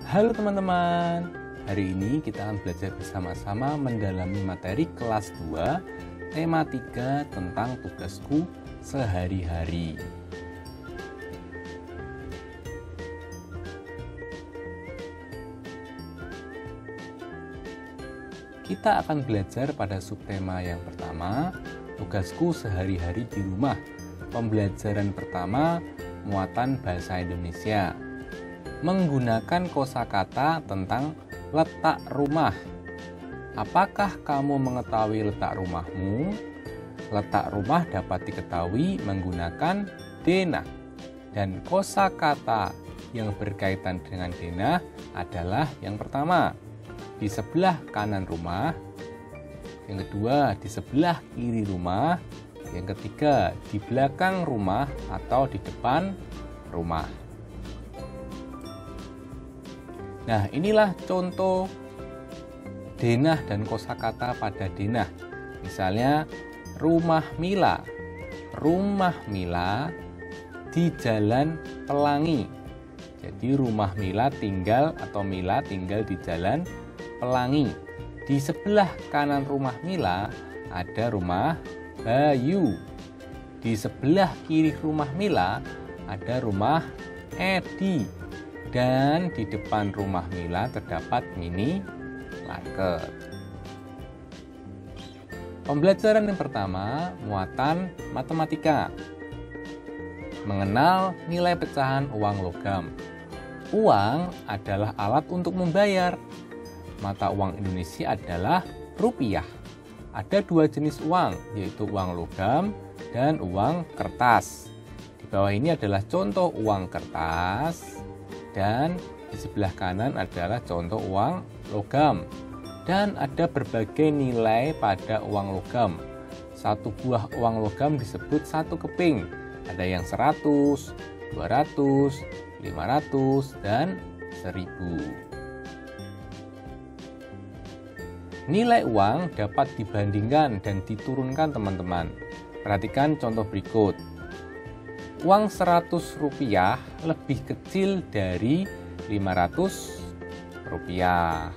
Halo teman-teman, hari ini kita akan belajar bersama-sama mendalami materi kelas 2 tema 3 tentang tugasku sehari-hari. Kita akan belajar pada subtema yang pertama, tugasku sehari-hari di rumah. Pembelajaran pertama, muatan bahasa Indonesia. Menggunakan kosakata tentang letak rumah. Apakah kamu mengetahui letak rumahmu? Letak rumah dapat diketahui menggunakan denah. Dan kosakata yang berkaitan dengan denah adalah yang pertama, di sebelah kanan rumah, yang kedua di sebelah kiri rumah, yang ketiga di belakang rumah atau di depan rumah. Nah, inilah contoh denah dan kosakata pada denah. Misalnya rumah Mila. Rumah Mila di Jalan Pelangi. Jadi rumah Mila tinggal di Jalan Pelangi. Di sebelah kanan rumah Mila ada rumah Bayu. Di sebelah kiri rumah Mila ada rumah Edi. Dan di depan rumah Mila terdapat minimarket. Pembelajaran yang pertama, muatan matematika. Mengenal nilai pecahan uang logam. Uang adalah alat untuk membayar. Mata uang Indonesia adalah rupiah. Ada dua jenis uang, yaitu uang logam dan uang kertas. Di bawah ini adalah contoh uang kertas. Dan di sebelah kanan adalah contoh uang logam. Dan ada berbagai nilai pada uang logam. Satu buah uang logam disebut satu keping. Ada yang 100, 200, 500, dan 1000. Nilai uang dapat dibandingkan dan diturunkan teman-teman. Perhatikan contoh berikut. Uang 100 rupiah lebih kecil dari 500 rupiah.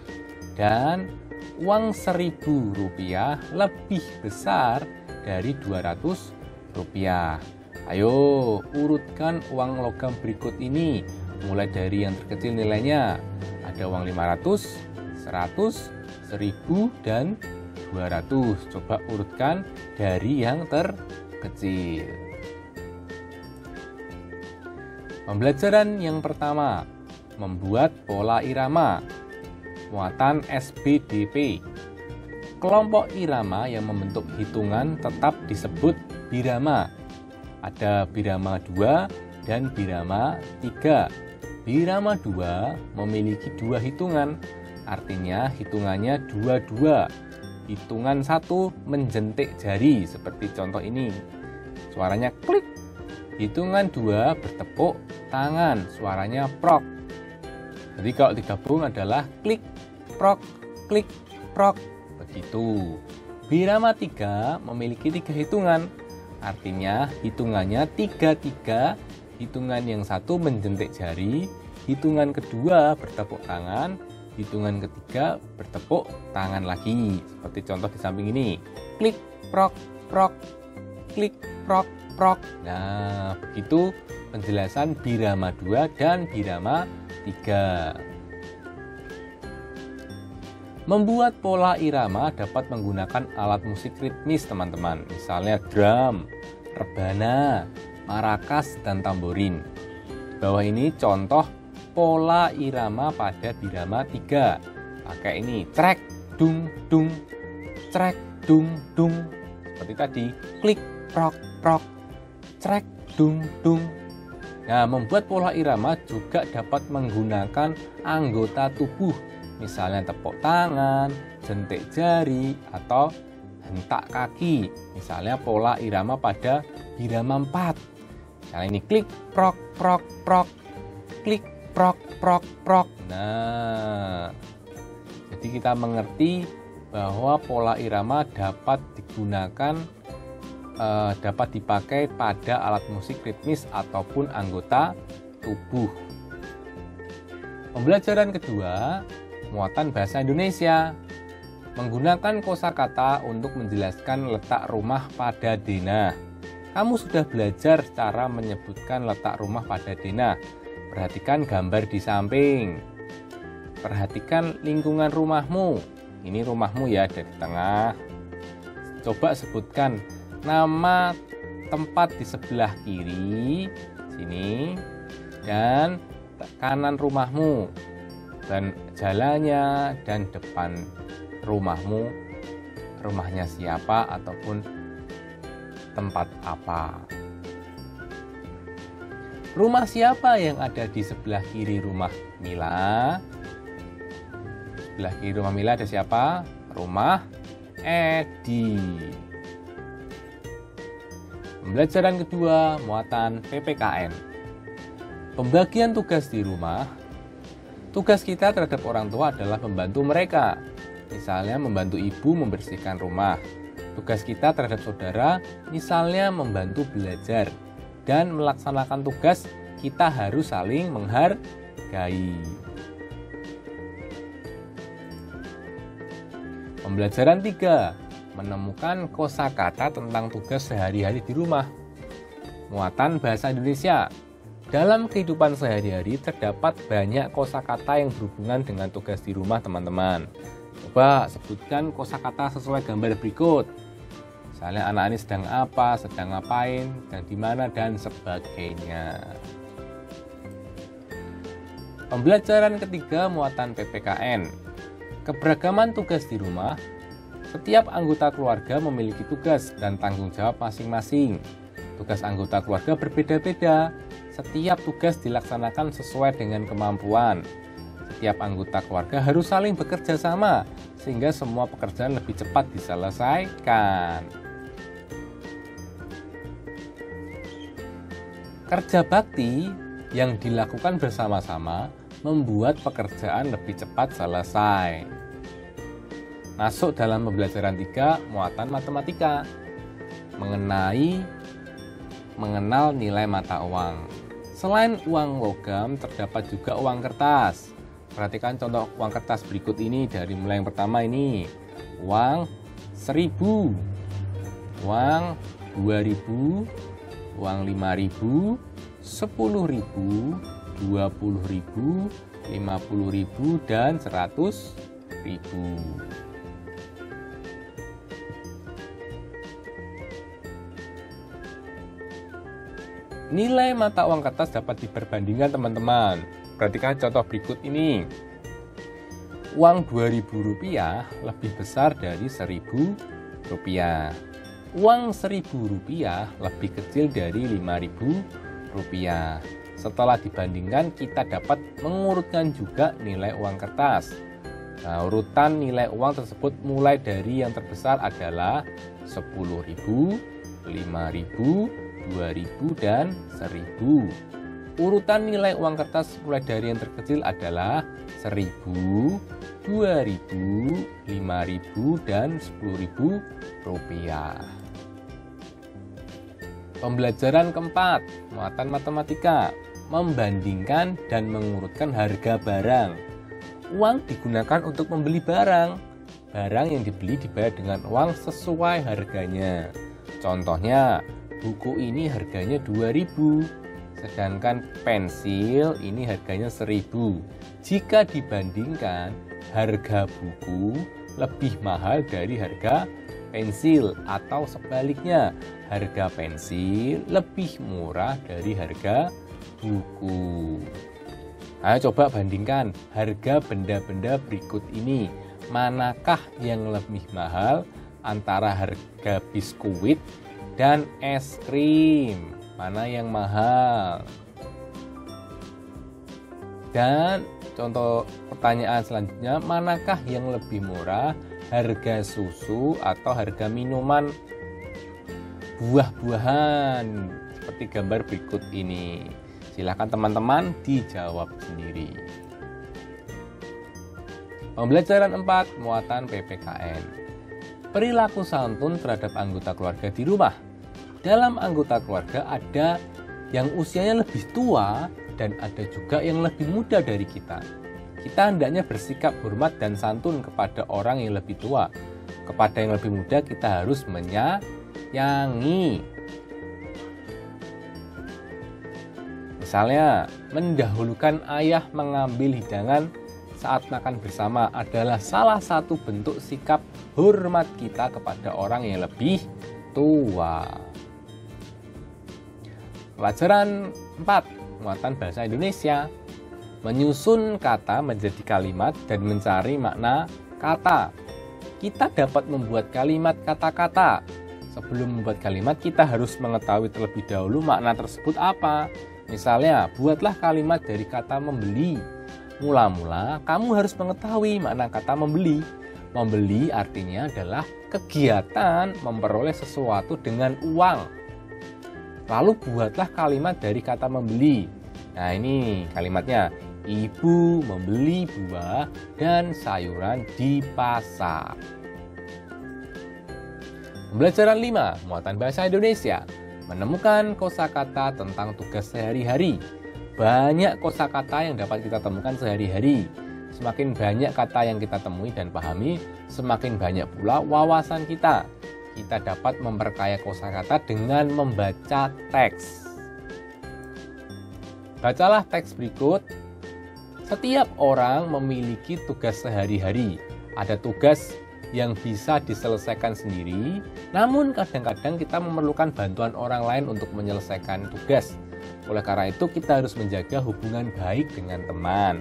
Dan uang 1000 rupiah lebih besar dari 200 rupiah. Ayo urutkan uang logam berikut ini. Mulai dari yang terkecil nilainya. Ada uang 500, 100, 1000, dan 200. Coba urutkan dari yang terkecil. Pembelajaran yang pertama, membuat pola irama. Muatan SBDP. Kelompok irama yang membentuk hitungan tetap disebut birama. Ada birama 2 dan birama 3. Birama 2 memiliki dua hitungan, artinya hitungannya dua-dua. Hitungan 1 menjentik jari, seperti contoh ini. Suaranya klik. Hitungan 2 bertepuk tangan, suaranya prok. Jadi kalau digabung adalah klik, prok, klik, prok. Begitu. Birama 3 memiliki 3 hitungan. Artinya hitungannya 3-3. Hitungan yang 1 menjentik jari, hitungan kedua bertepuk tangan, hitungan ketiga bertepuk tangan lagi. Seperti contoh di samping ini. Klik, prok, prok, klik, prok, prok. Nah, begitu penjelasan birama 2 dan birama 3. Membuat pola irama dapat menggunakan alat musik ritmis, teman-teman. Misalnya drum, rebana, marakas, dan tamborin. Di bawah ini contoh pola irama pada birama 3. Pakai ini, trek, dung, dung, trek, dung, dung. Seperti tadi, klik, prok, prok, trek, dung, dung. Nah, membuat pola irama juga dapat menggunakan anggota tubuh. Misalnya tepuk tangan, jentik jari, atau hentak kaki. Misalnya pola irama pada birama 4. Misalnya ini klik, prok, prok, prok, klik, prok, prok, prok. Nah, jadi kita mengerti bahwa pola irama dapat digunakan, dapat dipakai pada alat musik ritmis ataupun anggota tubuh. Pembelajaran kedua, muatan bahasa Indonesia. Menggunakan kosakata untuk menjelaskan letak rumah pada denah. Kamu sudah belajar cara menyebutkan letak rumah pada denah. Perhatikan gambar di samping. Perhatikan lingkungan rumahmu. Ini rumahmu ya, ada di tengah. Coba sebutkan nama tempat di sebelah kiri, sini, dan kanan rumahmu, dan jalannya, dan depan rumahmu, rumahnya siapa ataupun tempat apa. Rumah siapa yang ada di sebelah kiri rumah Mila? Sebelah kiri rumah Mila ada siapa? Rumah Edi. Pembelajaran kedua, muatan PPKN. Pembagian tugas di rumah. Tugas kita terhadap orang tua adalah membantu mereka. Misalnya membantu ibu membersihkan rumah. Tugas kita terhadap saudara, misalnya membantu belajar. Dan melaksanakan tugas, kita harus saling menghargai. Pembelajaran 3, menemukan kosakata tentang tugas sehari-hari di rumah. Muatan bahasa Indonesia. Dalam kehidupan sehari-hari terdapat banyak kosakata yang berhubungan dengan tugas di rumah, teman-teman. Coba sebutkan kosakata sesuai gambar berikut. Misalnya anak ini sedang apa, sedang ngapain, dan di mana, dan sebagainya. Pembelajaran ketiga, muatan PPKN. Keberagaman tugas di rumah. Setiap anggota keluarga memiliki tugas dan tanggung jawab masing-masing. Tugas anggota keluarga berbeda-beda. Setiap tugas dilaksanakan sesuai dengan kemampuan. Setiap anggota keluarga harus saling bekerja sama, sehingga semua pekerjaan lebih cepat diselesaikan. Kerja bakti yang dilakukan bersama-sama membuat pekerjaan lebih cepat selesai. Masuk dalam pembelajaran 3, muatan matematika. Mengenal nilai mata uang. Selain uang logam, terdapat juga uang kertas. Perhatikan contoh uang kertas berikut ini, dari mulai yang pertama ini. Uang 1000, uang 2000, uang 5000, 10.000, 20.000, 50.000, dan 100.000. Nilai mata uang kertas dapat diperbandingkan, teman-teman. Perhatikan contoh berikut ini. Uang Rp2.000 lebih besar dari Rp1.000. Uang Rp1.000 lebih kecil dari Rp5.000. Setelah dibandingkan, kita dapat mengurutkan juga nilai uang kertas. Nah, urutan nilai uang tersebut mulai dari yang terbesar adalah Rp10.000, Rp5.000, Rp2.000, dan Rp1.000. Urutan nilai uang kertas mulai dari yang terkecil adalah Rp1.000, Rp2.000, Rp5.000, dan Rp10.000. Pembelajaran keempat, muatan matematika. Membandingkan dan mengurutkan harga barang. Uang digunakan untuk membeli barang. Barang yang dibeli dibayar dengan uang sesuai harganya. Contohnya, buku ini harganya Rp2.000. Sedangkan pensil ini harganya Rp1.000. Jika dibandingkan, harga buku lebih mahal dari harga pensil, atau sebaliknya, harga pensil lebih murah dari harga buku. Ayo coba bandingkan harga benda-benda berikut ini. Manakah yang lebih mahal antara harga biskuit dan es krim? Mana yang mahal? Dan contoh pertanyaan selanjutnya, manakah yang lebih murah, harga susu atau harga minuman buah-buahan seperti gambar berikut ini? Silakan teman-teman dijawab sendiri. Pembelajaran 4, muatan PPKN. Perilaku santun terhadap anggota keluarga di rumah. Dalam anggota keluarga ada yang usianya lebih tua dan ada juga yang lebih muda dari kita. Kita hendaknya bersikap hormat dan santun kepada orang yang lebih tua. Kepada yang lebih muda kita harus menyayangi. Misalnya, mendahulukan ayah mengambil hidangan saat makan bersama adalah salah satu bentuk sikap hormat kita kepada orang yang lebih tua. Pelajaran 4, muatan bahasa Indonesia. Menyusun kata menjadi kalimat dan mencari makna kata. Kita dapat membuat kalimat kata-kata. Sebelum membuat kalimat, kita harus mengetahui terlebih dahulu makna tersebut apa. Misalnya, buatlah kalimat dari kata membeli. Mula-mula, kamu harus mengetahui makna kata membeli. Membeli artinya adalah kegiatan memperoleh sesuatu dengan uang. Lalu buatlah kalimat dari kata membeli. Nah, ini kalimatnya. Ibu membeli buah dan sayuran di pasar. Pembelajaran 5, muatan bahasa Indonesia. Menemukan kosakata tentang tugas sehari-hari. Banyak kosakata yang dapat kita temukan sehari-hari. Semakin banyak kata yang kita temui dan pahami, semakin banyak pula wawasan kita. Kita dapat memperkaya kosakata dengan membaca teks. Bacalah teks berikut. Setiap orang memiliki tugas sehari-hari. Ada tugas yang bisa diselesaikan sendiri, namun kadang-kadang kita memerlukan bantuan orang lain untuk menyelesaikan tugas. Oleh karena itu, kita harus menjaga hubungan baik dengan teman.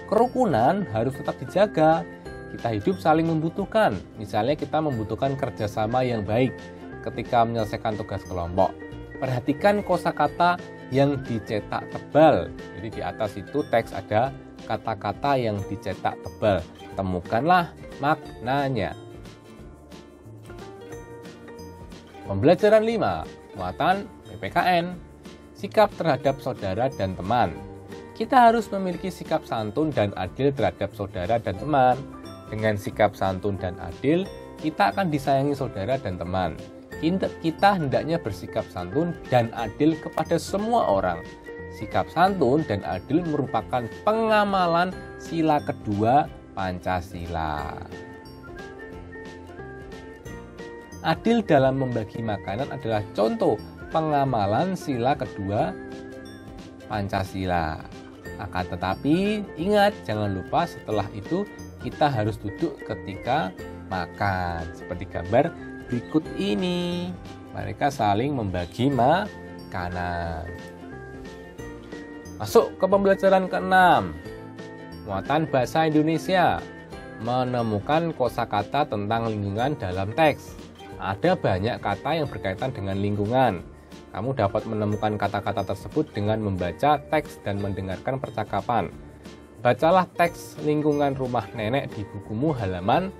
Kerukunan harus tetap dijaga. Kita hidup saling membutuhkan. Misalnya kita membutuhkan kerjasama yang baik ketika menyelesaikan tugas kelompok. Perhatikan kosakata yang dicetak tebal. Jadi di atas itu teks ada kata-kata yang dicetak tebal. Temukanlah maknanya. Pembelajaran 5, muatan PPKN. Sikap terhadap saudara dan teman. Kita harus memiliki sikap santun dan adil terhadap saudara dan teman. Dengan sikap santun dan adil, kita akan disayangi saudara dan teman. Kita hendaknya bersikap santun dan adil kepada semua orang. Sikap santun dan adil merupakan pengamalan sila kedua Pancasila. Adil dalam membagi makanan adalah contoh pengamalan sila kedua Pancasila. Akan tetapi, ingat, jangan lupa setelah itu kita harus duduk ketika makan. Seperti gambar berikut ini. Mereka saling membagi makanan. Masuk ke pembelajaran ke-6. Muatan bahasa Indonesia. Menemukan kosakata tentang lingkungan dalam teks. Ada banyak kata yang berkaitan dengan lingkungan. Kamu dapat menemukan kata-kata tersebut dengan membaca teks dan mendengarkan percakapan. Bacalah teks lingkungan rumah nenek di bukumu halaman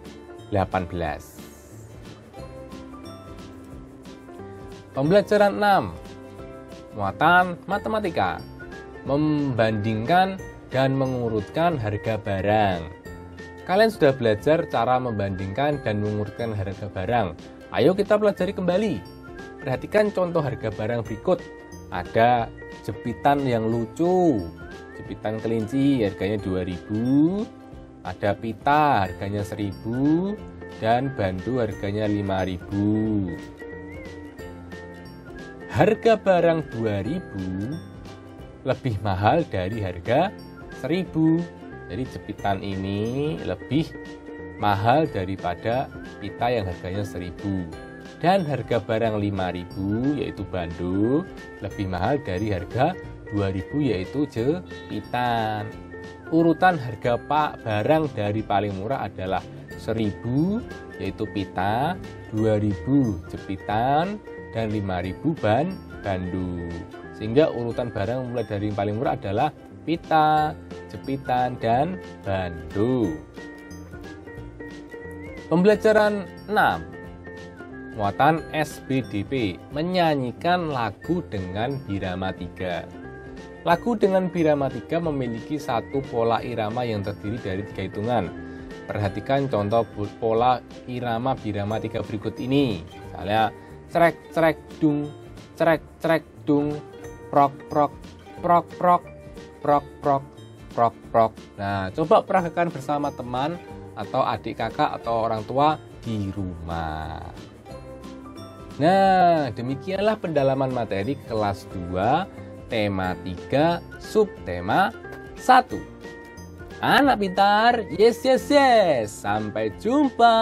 18. Pembelajaran 6. Muatan matematika. Membandingkan dan mengurutkan harga barang. Kalian sudah belajar cara membandingkan dan mengurutkan harga barang. Ayo kita pelajari kembali. Perhatikan contoh harga barang berikut. Ada jepitan yang lucu. Jepitan kelinci harganya 2.000. Ada pita harganya 1.000. Dan bandu harganya 5.000. Harga barang 2.000 lebih mahal dari harga 1.000. Jadi jepitan ini lebih mahal daripada pita yang harganya 1.000. Dan harga barang 5.000 yaitu bandu lebih mahal dari harga 2.000 yaitu jepitan. Urutan harga barang dari paling murah adalah 1.000 yaitu pita, 2.000 jepitan, dan 5.000 bandu. Sehingga urutan barang mulai dari yang paling murah adalah pita, jepitan, dan bandu. Pembelajaran 6. Muatan SBDP. Menyanyikan lagu dengan birama 3. Lagu dengan birama 3 memiliki satu pola irama yang terdiri dari 3 hitungan. Perhatikan contoh pola irama birama 3 berikut ini. Misalnya cerek cerek dung, prok prok prok prok. prok prok prok prok. Nah, coba praktekkan bersama teman atau adik kakak atau orang tua di rumah. Nah, demikianlah pendalaman materi kelas 2, tema 3, subtema 1. Anak pintar, yes yes yes. Sampai jumpa.